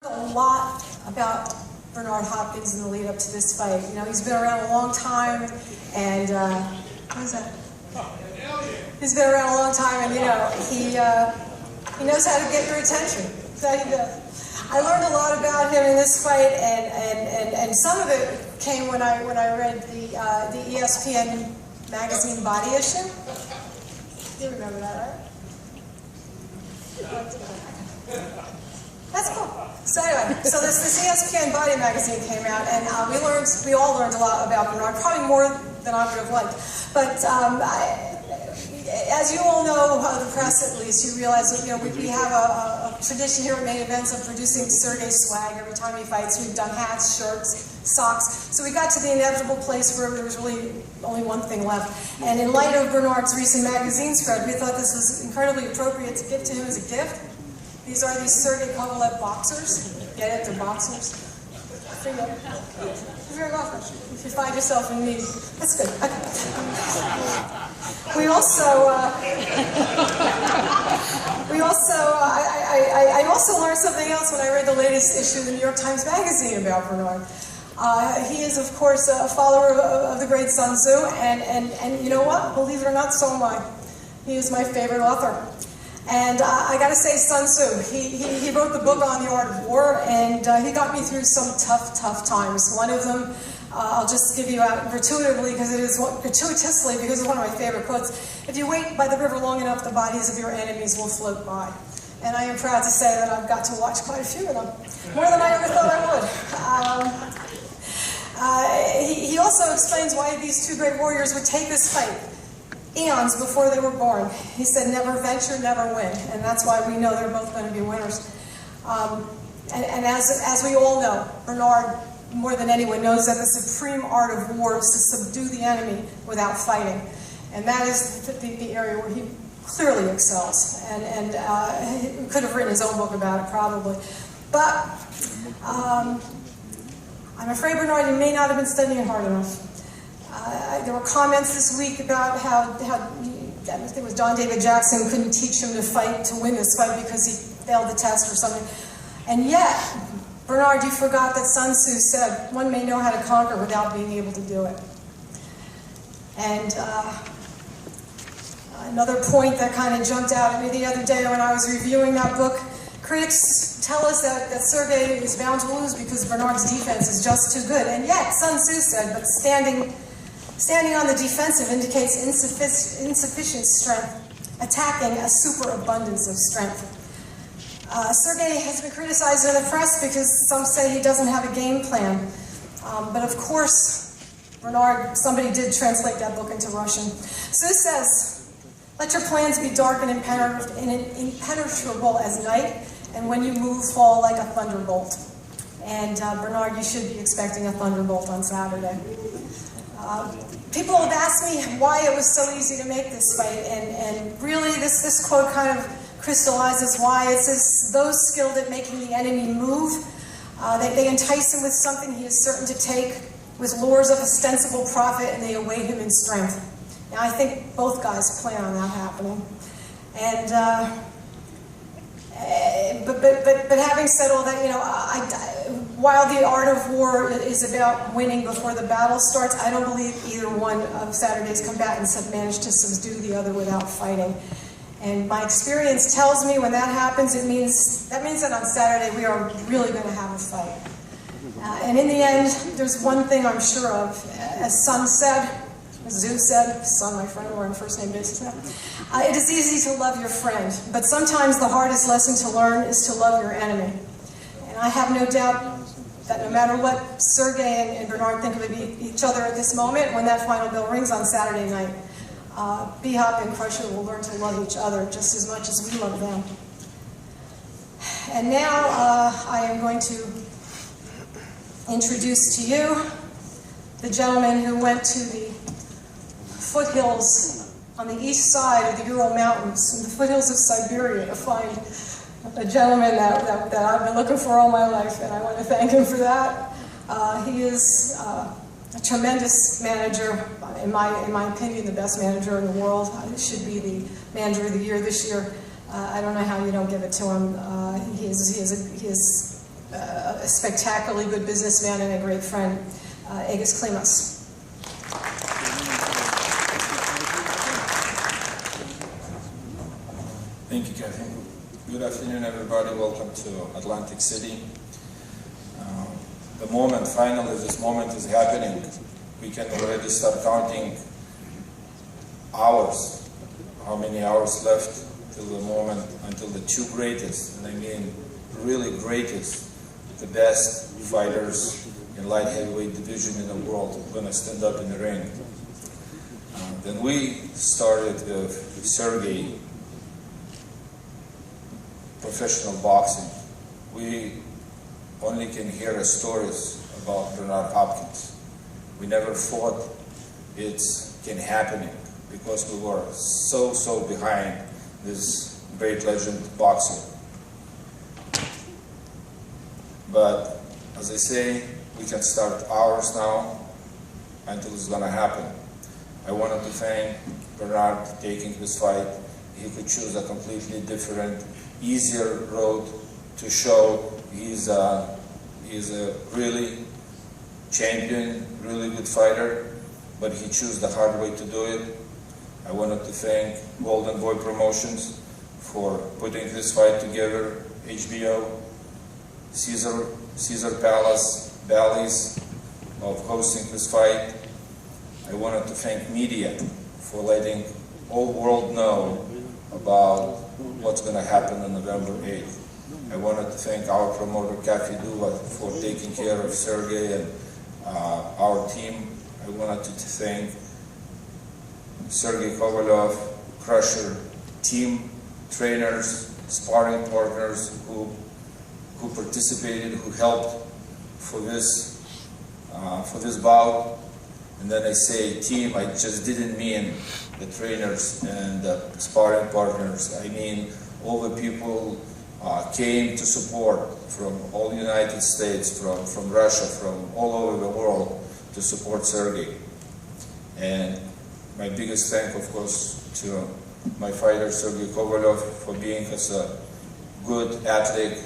A lot about Bernard Hopkins in the lead up to this fight. You know, he's been around a long time, and what is that? He's been around a long time, and you know, he knows how to get your attention. That's how he does. I learned a lot about him in this fight, and some of it came when I read the ESPN magazine body issue. You remember that, right? That's cool. So anyway, so this ESPN Body magazine came out, and we all learned a lot about Bernard, probably more than I would have liked. But as you all know, the press at least, you realize that we have a tradition here at Main Events of producing Sergey swag every time he fights. We've done hats, shirts, socks. So we got to the inevitable place where there was really only one thing left. And in light of Bernard's recent magazine spread, we thought this was incredibly appropriate to give to him as a gift. These are these Sergey Kovalev boxers. Get it? They're boxers. You're very welcome. If you find yourself in need, that's good. Okay. I also learned something else when I read the latest issue of the New York Times Magazine about Bernard. He is, of course, a follower of the great Sun Tzu, and you know what? Believe it or not, so am I. He is my favorite author. And I got to say, Sun Tzu, he wrote the book on the art of war, and he got me through some tough times. One of them, I'll just give you out gratuitously because it's one of my favorite quotes. If you wait by the river long enough, the bodies of your enemies will float by. And I am proud to say that I've got to watch quite a few of them, more than I ever thought I would. He also explains why these two great warriors would take this fight eons before they were born. He said, never venture, never win. And that's why we know they're both going to be winners. And as we all know, Bernard, more than anyone, knows that the supreme art of war is to subdue the enemy without fighting. And that is the area where he clearly excels. And he could have written his own book about it, probably. But I'm afraid, Bernard, you may not have been studying hard enough. There were comments this week about how I think it was John David Jackson couldn't teach him to win this fight because he failed the test or something. And yet, Bernard, you forgot that Sun Tzu said, one may know how to conquer without being able to do it. And another point that kind of jumped out at me the other day when I was reviewing that book, critics tell us that Sergey is bound to lose because Bernard's defense is just too good. And yet, Sun Tzu said, but standing on the defensive indicates insufficient strength, attacking a superabundance of strength. Sergey has been criticized in the press because some say he doesn't have a game plan. But of course, Bernard, somebody did translate that book into Russian. Tzu says, let your plans be dark and impenetrable as night, and when you move, fall like a thunderbolt. And Bernard, you should be expecting a thunderbolt on Saturday. People have asked me why it was so easy to make this fight, and really this quote kind of crystallizes why. It says, those skilled at making the enemy move, they entice him with something he is certain to take, with lures of ostensible profit, and they await him in strength. Now, I think both guys plan on that happening. And but having said all that, while the art of war is about winning before the battle starts, I don't believe either one of Saturday's combatants have managed to subdue the other without fighting. And my experience tells me when that happens, that means that on Saturday we are really going to have a fight. And in the end, there's one thing I'm sure of. As Sun said, as Zeus said, Sun, my friend, we're on first name basis now. It is easy to love your friend, but sometimes the hardest lesson to learn is to love your enemy. And I have no doubt that no matter what Sergey and Bernard think of each other at this moment, when that final bell rings on Saturday night, B-Hop and Krusher will learn to love each other just as much as we love them. And now I am going to introduce to you the gentleman who went to the foothills on the east side of the Ural Mountains, in the foothills of Siberia, to find a gentleman that I've been looking for all my life, and I want to thank him for that. He is a tremendous manager, in my opinion, the best manager in the world. He should be the manager of the year this year. I don't know how you don't give it to him. He is a spectacularly good businessman and a great friend, Egis Klimas. Thank you, Kathy. Good afternoon, everybody. Welcome to Atlantic City. The moment, finally, this moment is happening. We can already start counting hours. How many hours left till the moment, until the two greatest, and I mean really greatest, the best fighters in light heavyweight division in the world are going to stand up in the ring. Then we started with Sergey, professional boxing. We only can hear stories about Bernard Hopkins. We never thought it can happen because we were so behind this great legend boxer. But as I say, we can start hours now until it's gonna happen. I wanted to thank Bernard taking this fight. He could choose a completely different, easier road to show he's a really champion, really good fighter, but he chose the hard way to do it. I wanted to thank Golden Boy Promotions for putting this fight together, HBO, Caesar Palace, Bally's of hosting this fight. I wanted to thank media for letting all world know about what's going to happen on November 8th. I wanted to thank our promoter, Duva, for taking care of Sergey and our team. I wanted to thank Sergey Kovalev, Krusher, team, trainers, sparring partners who participated, who helped for this bout. And then I say team, I just didn't mean the trainers and the sparring partners. I mean all the people came to support from all the United States, from Russia, from all over the world to support Sergey. And my biggest thank, of course, to my fighter, Sergey Kovalev, for being as a good athlete,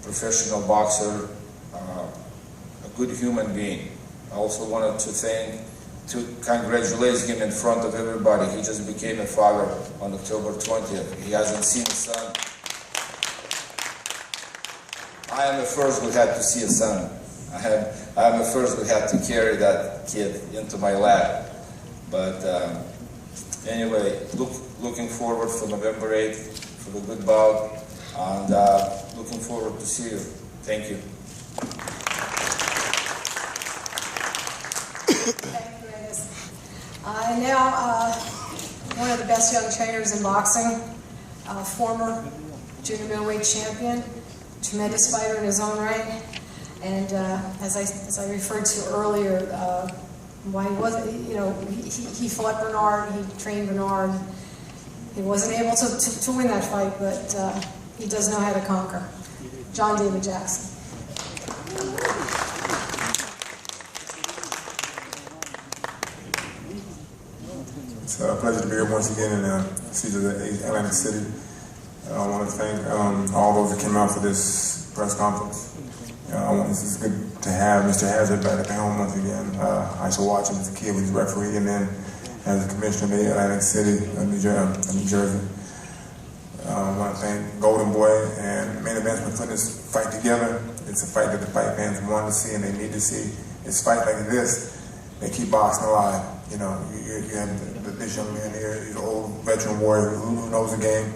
professional boxer, a good human being. I also wanted to congratulate him in front of everybody. He just became a father on October 20th. He hasn't seen his son. I am the first who had to see a son. I am the first who had to carry that kid into my lap. But anyway, looking forward for November 8th for the good bout, and looking forward to see you. Thank you. Thank you, Egis. Now, one of the best young trainers in boxing, former junior middleweight champion, tremendous fighter in his own right, and as I referred to earlier, why he wasn't, he fought Bernard, he trained Bernard. He wasn't able to win that fight, but he does know how to conquer. John David Jackson. It's a pleasure to be here once again in Atlantic City. I want to thank all those that came out for this press conference. This is good to have Mr. Hazard back at the helm once again. I used to watch him as a kid with his referee, and then as a commissioner of the Atlantic City of New Jersey. I want to thank Golden Boy and Main Events for putting this fight together. It's a fight that the fight fans want to see and they need to see. It's fights like this that keep boxing alive. You have this young man here, he's an old veteran warrior who knows the game.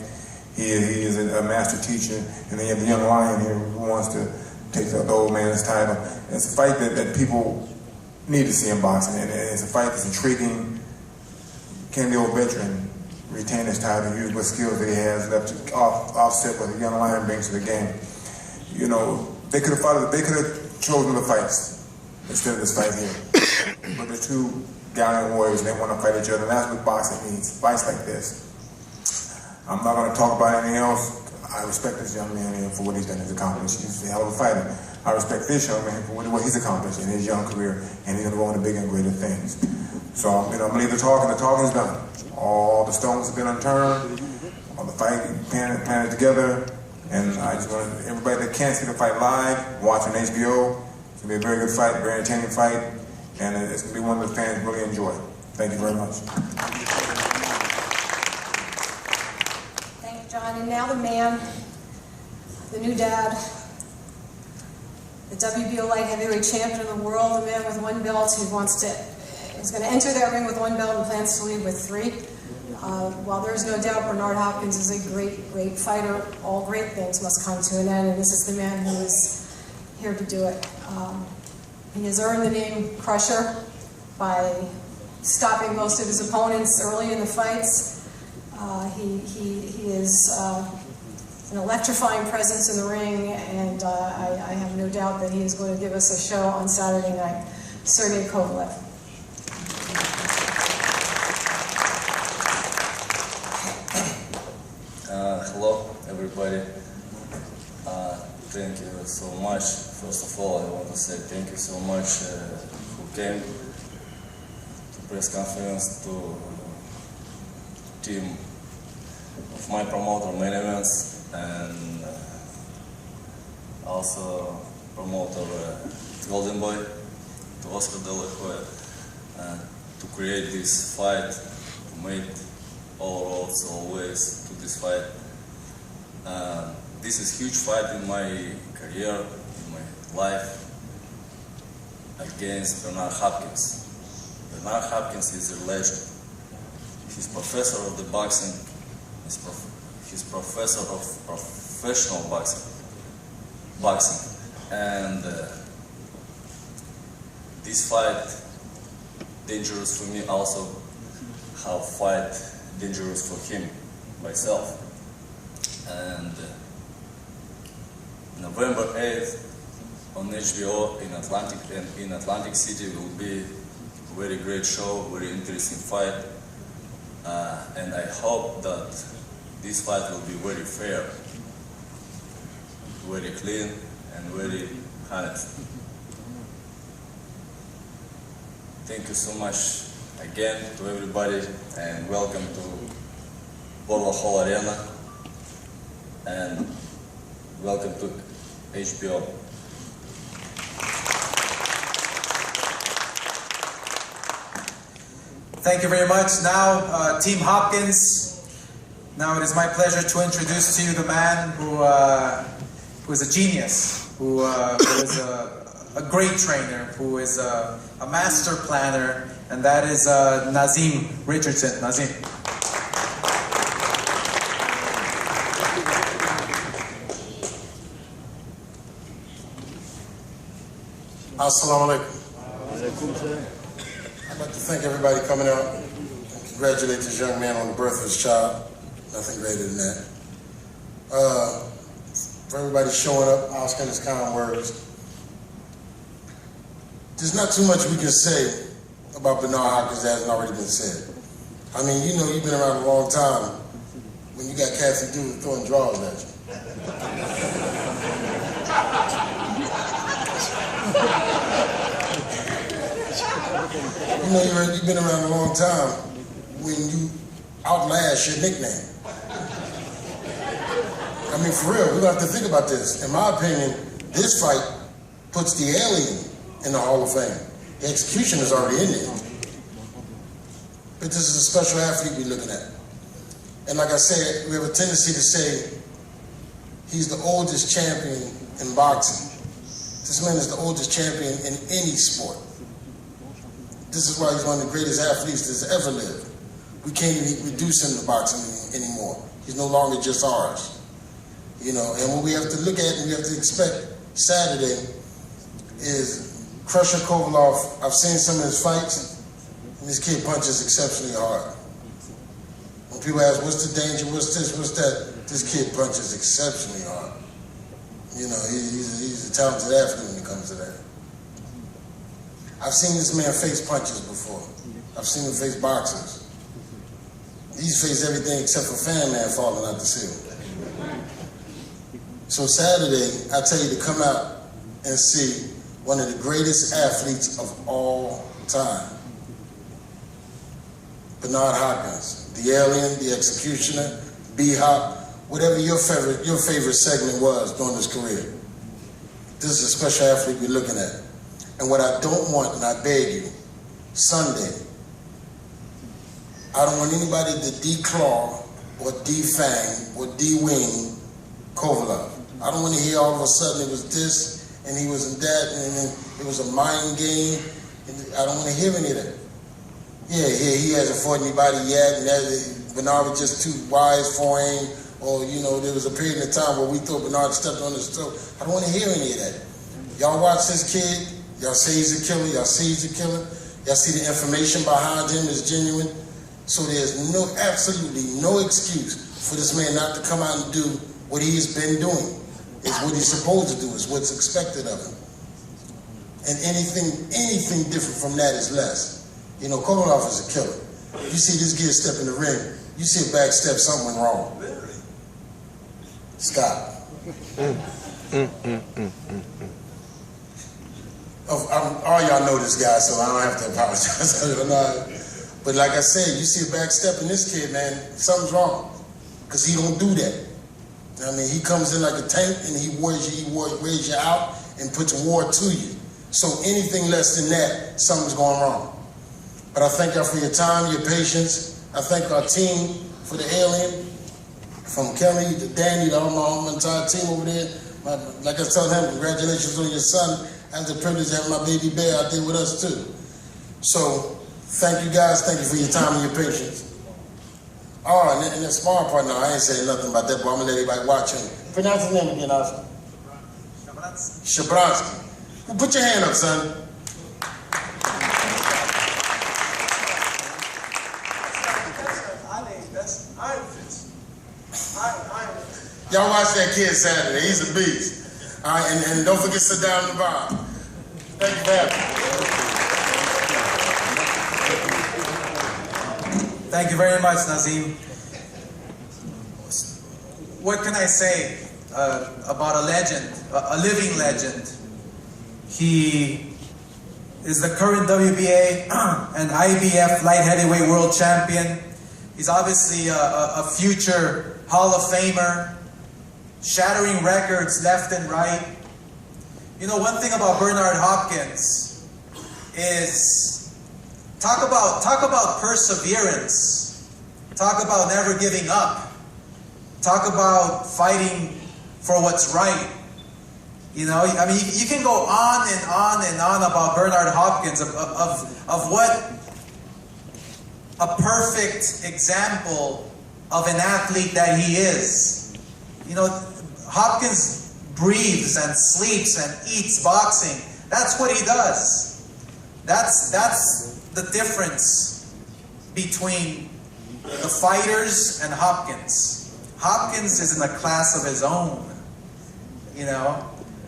He is a master teacher, and then you have the young lion here who wants to take the old man's title. And it's a fight that people need to see in boxing, and it's a fight that's intriguing. Can the old veteran retain his title, use what skills that he has left to offset what the young lion brings to the game? They could have chosen the fights instead of this fight here. But they're two gallant warriors, and they want to fight each other, and that's what boxing means, fights like this. I'm not going to talk about anything else. I respect this young man here for what he's done, he's accomplished. He's a hell of a fighter. I respect this young man for what he's accomplished in his young career, and he's going to go on to bigger and greater things. So, I'm going to leave the talking is done. All the stones have been unturned, all the fight planted together, And I just want everybody that can't see the fight live, watch on HBO. It's going to be a very good fight, very entertaining fight, and it's going to be one that the fans really enjoy. Thank you very much. Thank you, John. And now the man, the new dad, the WBO light heavyweight champion of the world, the man with one belt who is going to enter that ring with one belt and plans to leave with 3. While there's no doubt Bernard Hopkins is a great, great fighter, all great things must come to an end, and this is the man who is here to do it. He has earned the name Krusher by stopping most of his opponents early in the fights. He is an electrifying presence in the ring, and I have no doubt that he is going to give us a show on Saturday night. Sergey Kovalev. Hello, everybody. Thank you so much. First of all, I want to say thank you so much who came to press conference, to team of my promoter, Main Events, and also promoter Golden Boy, to Oscar De La Hoya, to create this fight, to make all roads always to this fight. This is a huge fight in my career, in my life, against Bernard Hopkins. Bernard Hopkins is a legend. He's professor of the boxing. He's professor of professional boxing. And this fight dangerous for me, also how fight dangerous for him, myself. And November 8th on HBO in Atlantic City will be a very great show, very interesting fight, and I hope that this fight will be very fair, very clean, and very honest. Thank you so much again to everybody, and welcome to Borla Hall Arena, and welcome to HBO. Thank you very much. Now, Team Hopkins. Now it is my pleasure to introduce to you the man who is a genius, who is a great trainer, who is a master planner, and that is Nazim Richardson. Nazim. Assalamu alaikum. I'd like to thank everybody coming out and congratulate this young man on the birth of his child. Nothing greater than that. For everybody showing up, asking his kind words. There's not too much we can say about Bernard Hopkins that hasn't already been said. I mean, you know, you've been around a long time when you got Kathy Duva throwing draws at you. You know, you've been around a long time when you outlast your nickname. I mean, for real, we're going to have to think about this. In my opinion, this fight puts the alien in the Hall of Fame. The execution is already in there. But this is a special athlete we're looking at. And like I said, we have a tendency to say he's the oldest champion in boxing. This man is the oldest champion in any sport. This is why he's one of the greatest athletes that's ever lived. We can't even reduce him to boxing anymore. He's no longer just ours. You know, and what we have to look at and we have to expect Saturday is Krusher Kovalev. I've seen some of his fights, and this kid punches exceptionally hard. When people ask, what's the danger, what's this, what's that, this kid punches exceptionally hard. You know, he's a talented athlete when it comes to that. I've seen this man face punches before. I've seen him face boxers. He's faced everything except for Fan Man falling out the ceiling. So Saturday, I tell you to come out and see one of the greatest athletes of all time. Bernard Hopkins, the alien, the executioner, B-Hop, whatever your favorite segment was during his career. This is a special athlete we're looking at. And what I don't want, and I beg you, Sunday, I don't want anybody to declaw or defang or de-wing Kovlaev. I don't want to hear all of a sudden it was this and he wasn't that and then it was a mind game. I don't want to hear any of that. Yeah, he hasn't fought anybody yet, and Bernard was just too wise for him, or there was a period of time where we thought Bernard stepped on his toe. I don't want to hear any of that. Y'all watch this kid, y'all say he's a killer, y'all see he's a killer, y'all see the information behind him is genuine. So there's absolutely no excuse for this man not to come out and do what he has been doing. It's what he's supposed to do, it's what's expected of him. And anything different from that is less. Kovalev is a killer. You see this kid step in the ring, you see a back step, something went wrong. Stop. All y'all know this guy, so I don't have to apologize. But like I said, you see a back step in this kid, man, something's wrong. Because he don't do that. I mean, he comes in like a tank and he wears you out and puts war to you. So anything less than that, something's going wrong. But I thank y'all for your time, your patience. I thank our team for the alien, from Kelly to Danny to all my entire team over there. Like I told him, congratulations on your son. I had the privilege to have my baby bear out there with us too. So thank you guys. Thank you for your time and your patience. Oh, and the small part now, I ain't saying nothing about that, but I'm gonna let everybody watch him. Pronounce his name again, Oscar. Shabransky. Well, put your hand up, son. Y'all watch that kid Saturday. He's a beast. All right, and don't forget to sit down in the bar. Thank you for having me. Thank you very much, Nazim. What can I say about a legend, a living legend? He is the current WBA and IBF light heavyweight world champion. He's obviously a future Hall of Famer, shattering records left and right. One thing about Bernard Hopkins is talk about perseverance, talk about never giving up, talk about fighting for what's right. You can go on and on and on about Bernard Hopkins, of what a perfect example of an athlete that he is. Hopkins breathes and sleeps and eats boxing. That's what he does. That's the difference between the fighters and Hopkins. Hopkins is in a class of his own.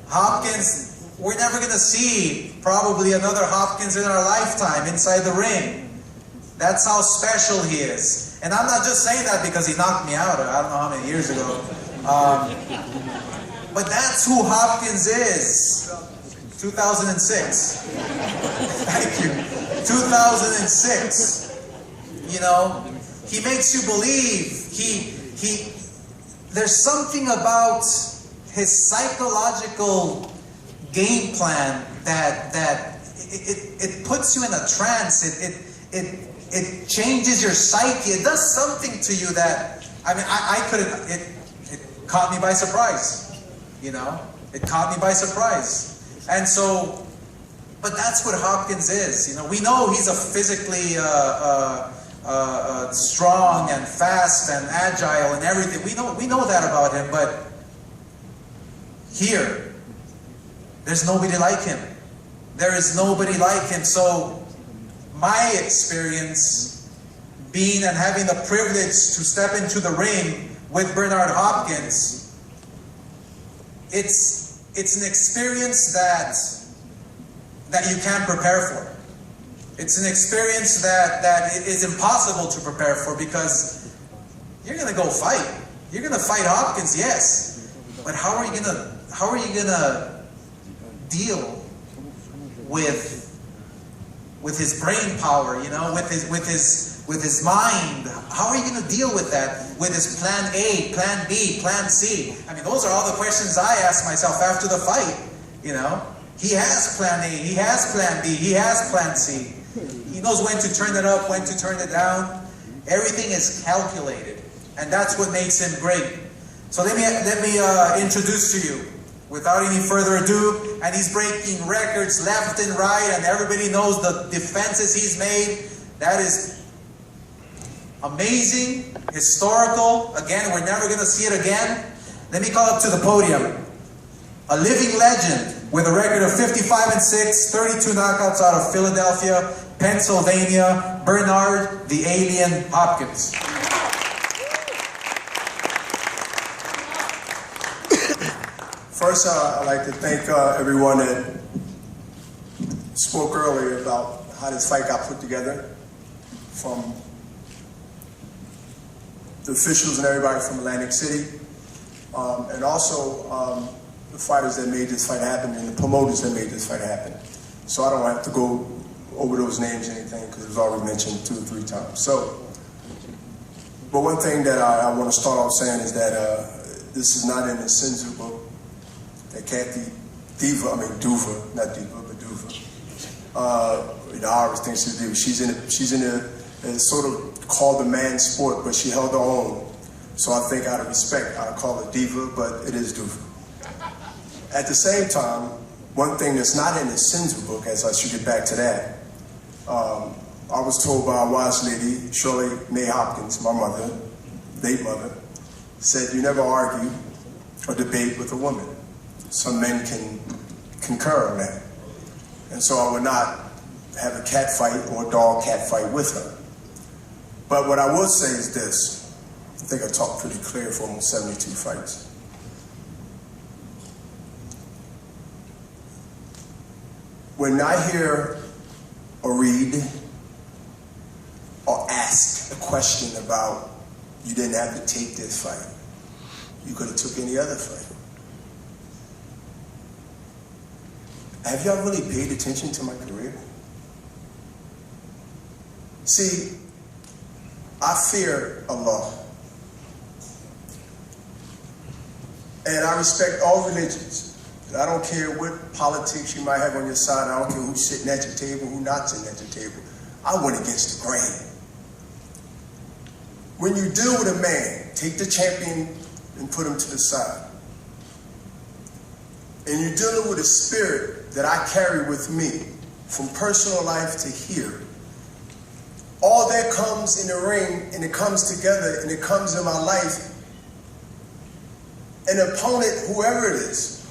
Hopkins, we're never going to see probably another Hopkins in our lifetime inside the ring. That's how special he is. And I'm not just saying that because he knocked me out, I don't know how many years ago. But that's who Hopkins is. 2006. Thank you. 2006. He makes you believe. There's something about his psychological game plan that it puts you in a trance. It changes your psyche. It does something to you that, I couldn't, it caught me by surprise. It caught me by surprise. And so, but that's what Hopkins is. We know he's a physically strong and fast and agile and everything. We know that about him, but here, there's nobody like him. There is nobody like him. So my experience being and having the privilege to step into the ring with Bernard Hopkins, it's an experience that you can't prepare for. It's an experience that it is impossible to prepare for, because you're gonna go fight. You're gonna fight Hopkins, yes, but how are you gonna deal with his brain power? With with his mind. How are you going to deal with that? With his plan A, plan B, plan C? I mean, those are all the questions I ask myself after the fight, you know? He has plan A, he has plan B, he has plan C. He knows when to turn it up, when to turn it down. Everything is calculated, and that's what makes him great. So let me introduce to you, without any further ado, and he's breaking records left and right, and everybody knows the defenses he's made. That is amazing, historical. Again, we're never going to see it again. Let me call up to the podium a living legend with a record of 55-6, 32 knockouts out of Philadelphia, Pennsylvania, Bernard the Alien Hopkins. First, I'd like to thank everyone that spoke earlier about how this fight got put together, from the officials and everybody from Atlantic City, and also the fighters that made this fight happen and the promoters that made this fight happen. So I don't have to go over those names or anything because it was already mentioned 2 or 3 times. So, but one thing that I want to start off saying is that this is not in the Sinzu book that Kathy Duva, not Diva, but Duva. I always think she's Diva. She's in a sort of called the man's sport, but she held her own. So I think out of respect, I call her Diva, but it is Duva. At the same time, one thing that's not in the Sinzu book, as I should get back to that, I was told by a wise lady, Shirley May Hopkins, my mother, late mother, said you never argue or debate with a woman. Some men can concur on that. And so I would not have a cat fight or a dog cat fight with her. But what I will say is this. I think I talked pretty clear for almost 72 fights. When I hear or read or ask a question about you didn't have to take this fight, you could have took any other fight. Have y'all really paid attention to my career? See, I fear Allah. And I respect all religions. I don't care what politics you might have on your side. I don't care who's sitting at your table, who's not sitting at your table. I went against the grain. When you deal with a man, take the champion and put him to the side. And you're dealing with a spirit that I carry with me from personal life to here. All that comes in the ring and it comes together and it comes in my life. An opponent, whoever it is,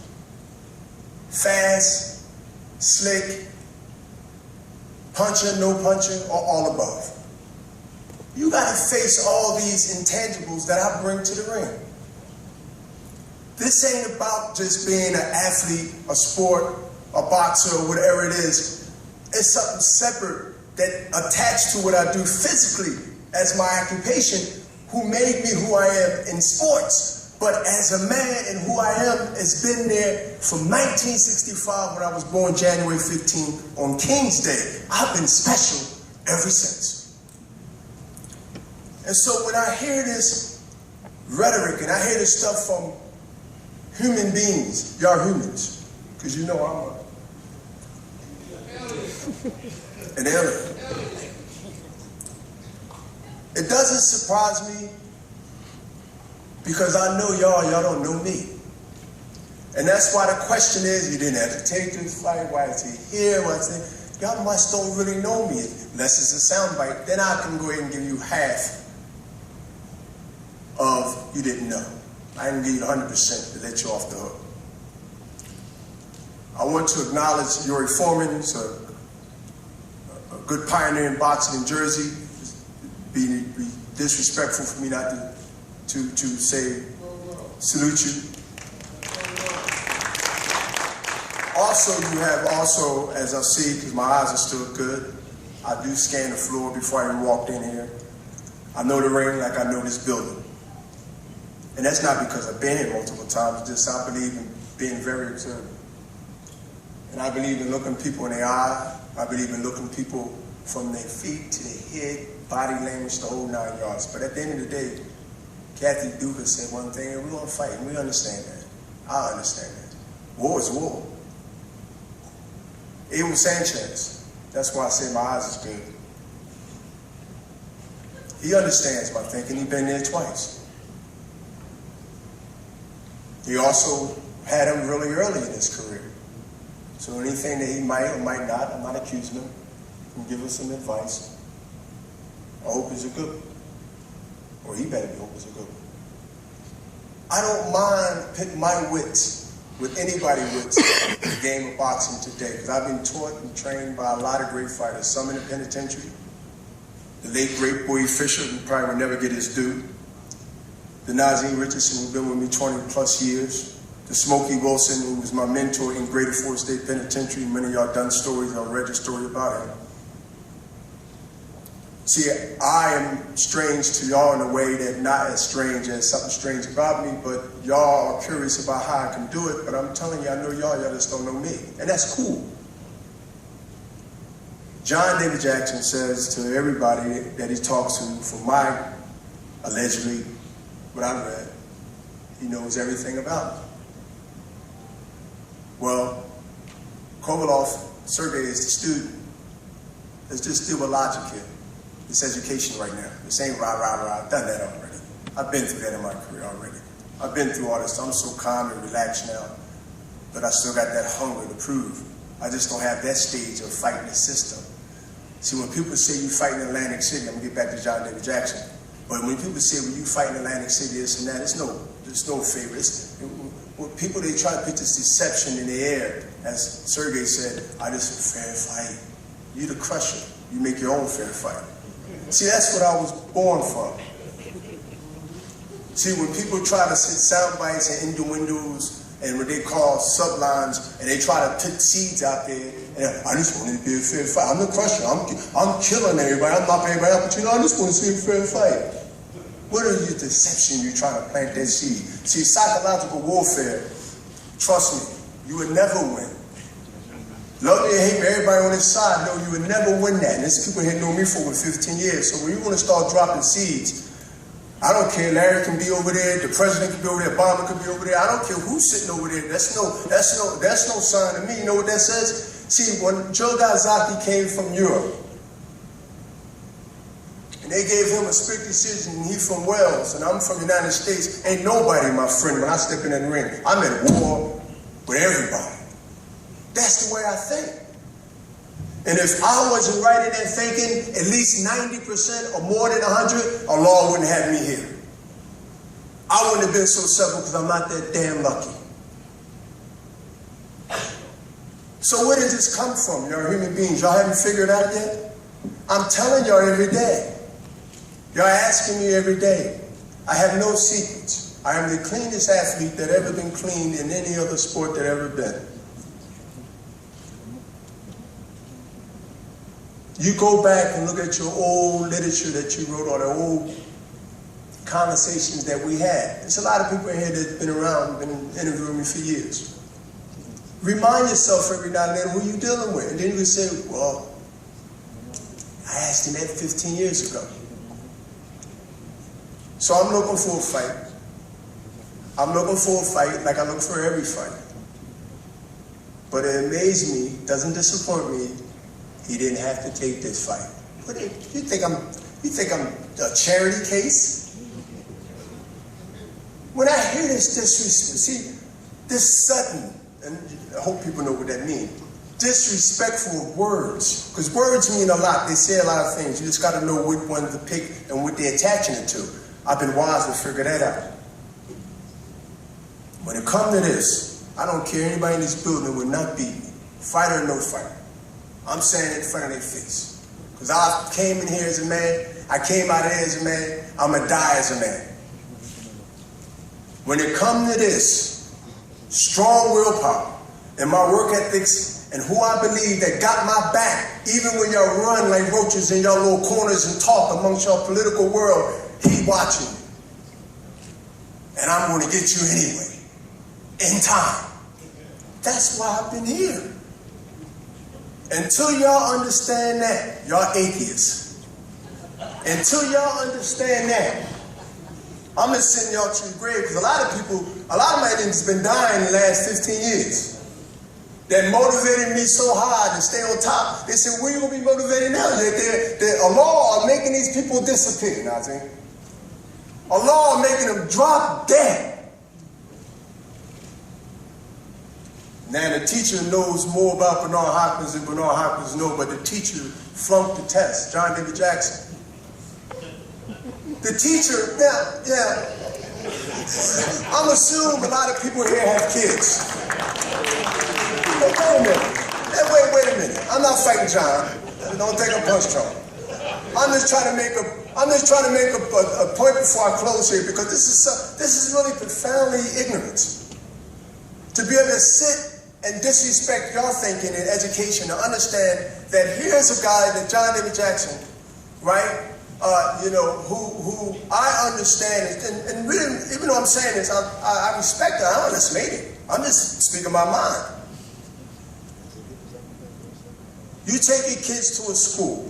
fast, slick, puncher, no puncher, or all above. You gotta face all these intangibles that I bring to the ring. This ain't about just being an athlete, a sport, a boxer, or whatever it is. It's something separate that attached to what I do physically as my occupation, who made me who I am in sports. But as a man and who I am has been there from 1965 when I was born January 15 on King's Day. I've been special ever since. And so when I hear this rhetoric and I hear this stuff from human beings, y'all humans, because you know I'm an alien. It doesn't surprise me because I know y'all don't know me. And that's why the question is, you didn't have to take this fight, why is he here, why is he... Y'all must don't really know me. Unless it's a soundbite, then I can go ahead and give you half of you didn't know. I can give you 100% to let you off the hook. I want to acknowledge Yuri Foreman, who's a good pioneer in boxing in Jersey. Be disrespectful for me not to say salute you. Also, you have as I see, because my eyes are still good, I do scan the floor before I even walked in here. I know the ring like I know this building. And that's not because I've been here multiple times, just I believe in being very observant. And I believe in looking people in the eye. I believe in looking people from their feet to their head body language, the whole 9 yards. But at the end of the day, Kathy Duva said one thing, and we're going to fight, and we understand that. I understand that. War is war. Abel Sanchez, that's why I say my eyes is good. He understands my thinking. He's been there twice. He also had him really early in his career. So anything that he might or might not, I'm not accusing him, he can give us some advice. I hope he's a good one. Or he better be hope he's a good one. I don't mind putting my wits with anybody's wits in the game of boxing today, because I've been taught and trained by a lot of great fighters, some in the penitentiary. The late great Boy Fisher, who probably will never get his due. The Nazim Richardson, who's been with me 20 plus years. The Smokey Wilson, who was my mentor in Greater Forest State Penitentiary. Many of y'all done stories or read a story about him. See, I am strange to y'all in a way that not as strange as something strange about me, but y'all are curious about how I can do it, but I'm telling you, I know y'all just don't know me. And that's cool. John David Jackson says to everybody that he talks to, from my, allegedly, what I read, he knows everything about me. Well, Kovlaev, Sergey is the student. Let's just deal with logic here. It's education right now. This ain't rah, rah, rah. I've done that already. I've been through that in my career already. I've been through all this. I'm so calm and relaxed now, but I still got that hunger to prove. I just don't have that stage of fighting the system. See, when people say you fight in Atlantic City, I'm gonna get back to John David Jackson, but when people say, well, you fight in Atlantic City, this and that, there's no favor. When people, they try to put this deception in the air, as Sergey said, this is a fair fight. You the Krusher. You make your own fair fight. See, that's what I was born from. See, when people try to sit sound bites and innuendos and what they call sublines, and they try to put seeds out there, and I just want it to be a fair fight. I'm the Krusher. I'm killing everybody. I'm knocking everybody out, but I just want to see a fair fight. What are your deception you're trying to plant that seed? See, psychological warfare, trust me, you would never win. Love me or hate me, everybody on this side know you would never win that. And there's people here know me for over 15 years. So when you want to start dropping seeds, I don't care, Larry can be over there, the president can be over there, Obama can be over there. I don't care who's sitting over there. That's no sign to me. You know what that says? See, when Joe Dazaki came from Europe, and they gave him a split decision, and he's from Wales, and I'm from the United States, ain't nobody my friend when I step in that ring. I'm at war with everybody. That's the way I think. And if I wasn't right in there thinking at least 90% or more than 100, Allah wouldn't have me here. I wouldn't have been so simple because I'm not that damn lucky. So where did this come from? Y'all human beings, y'all haven't figured it out yet? I'm telling y'all every day. Y'all asking me every day. I have no secrets. I am the cleanest athlete that ever been cleaned in any other sport that ever been. You go back and look at your old literature that you wrote or the old conversations that we had. There's a lot of people in here that's been around, been interviewing me for years. Remind yourself every now and then who you're dealing with. And then you can say, well, I asked him that 15 years ago. So I'm looking for a fight. I'm looking for a fight like I look for every fight. But it amazed me, doesn't disappoint me, he didn't have to take this fight. You think I'm a charity case? When I hear this disrespect, see, this sudden, and I hope people know what that means, disrespectful words, because words mean a lot. They say a lot of things. You just got to know which one to pick and what they're attaching it to. I've been wise to figure that out. When it comes to this, I don't care, anybody in this building will not beat me, fighter or no fighter. I'm saying it in front of their face. Because I came in here as a man, I came out of here as a man, I'm going to die as a man. When it comes to this, strong willpower and my work ethics and who I believe that got my back, even when y'all run like roaches in y'all little corners and talk amongst y'all political world, he watching me. And I'm going to get you anyway, in time. That's why I've been here. Until y'all understand that, y'all atheists. Until y'all understand that, I'm gonna send y'all to your grave, because a lot of my niggas been dying in the last 15 years. That motivated me so hard to stay on top. They said, where you gonna be motivated now? Allah are making these people disappear, Nazim. Allah are making them drop dead. Now the teacher knows more about Bernard Hopkins than Bernard Hopkins knows, but the teacher flunked the test, John David Jackson. The teacher, I'm assuming a lot of people here have kids. Wait a minute. Wait a minute. I'm not fighting John. Don't take a punch, John. I'm just trying to make a point before I close here, because this is really profoundly ignorant. To be able to sit and disrespect your thinking and education, to understand that here's a guy, that John David Jackson, right? Who I understand, and really, even though I'm saying this, I respect it. I don't just made it. I'm just speaking my mind. You take your kids to a school,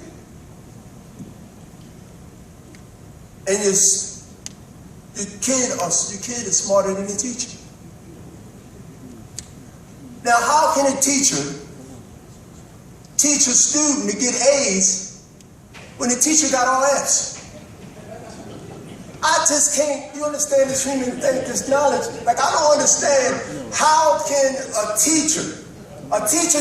and your kid is smarter than the teacher. Now, how can a teacher teach a student to get A's when the teacher got all F's? I just can't, you understand this human thing, this knowledge? Like, I don't understand, how can a teacher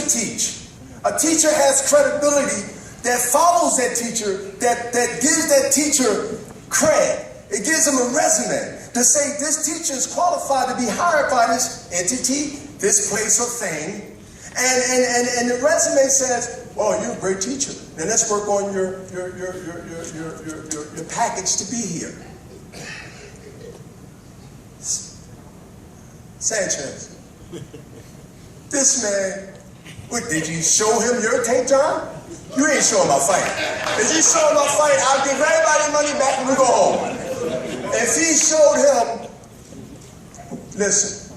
teach? A teacher has credibility that follows that teacher, that gives that teacher cred. It gives them a resume to say this teacher is qualified to be hired by this entity, this place or thing. And the resume says, oh, you're a great teacher. Now let's work on your package to be here. Sanchez, this man, did you show him your tape, John? You ain't show him my fight. If you show him my fight, I'll give everybody money back when we go home. If he showed him, listen,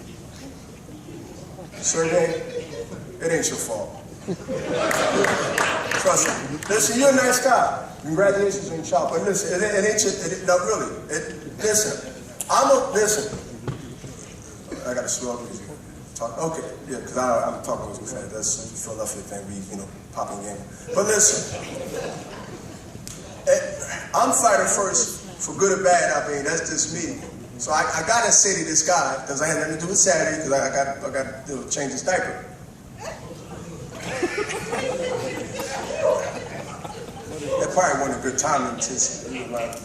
Sergey, it ain't your fault. Trust me. Listen, you're a nice guy. Congratulations on your child. But listen, it ain't your, no, really. Listen, listen. I got to slow up because you talk. Okay, yeah, because I'm talking too fast. That's the Philadelphia thing, popping game. But listen, I'm fighting first for good or bad. I mean, that's just me. So I got to say to this guy, because I had nothing to do with Saturday, because I got to change his diaper. That probably wasn't a good time to,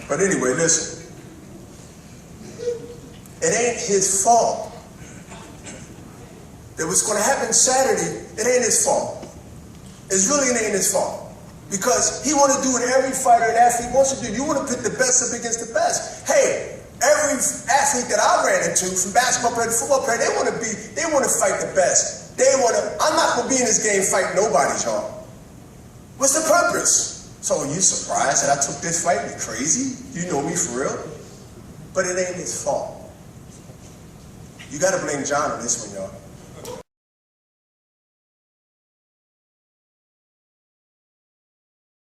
but anyway, listen. It ain't his fault. That what's going to happen Saturday, it ain't his fault. It ain't his fault. Because he want to do what every fighter and athlete wants to do. You want to pit the best up against the best. Hey, every athlete that I ran into, from basketball player to football player, they want to fight the best. I'm not going to be in this game fighting nobody, y'all. What's the purpose? So are you surprised that I took this fight? You crazy? You know me for real? But it ain't his fault. You got to blame John on this one, y'all.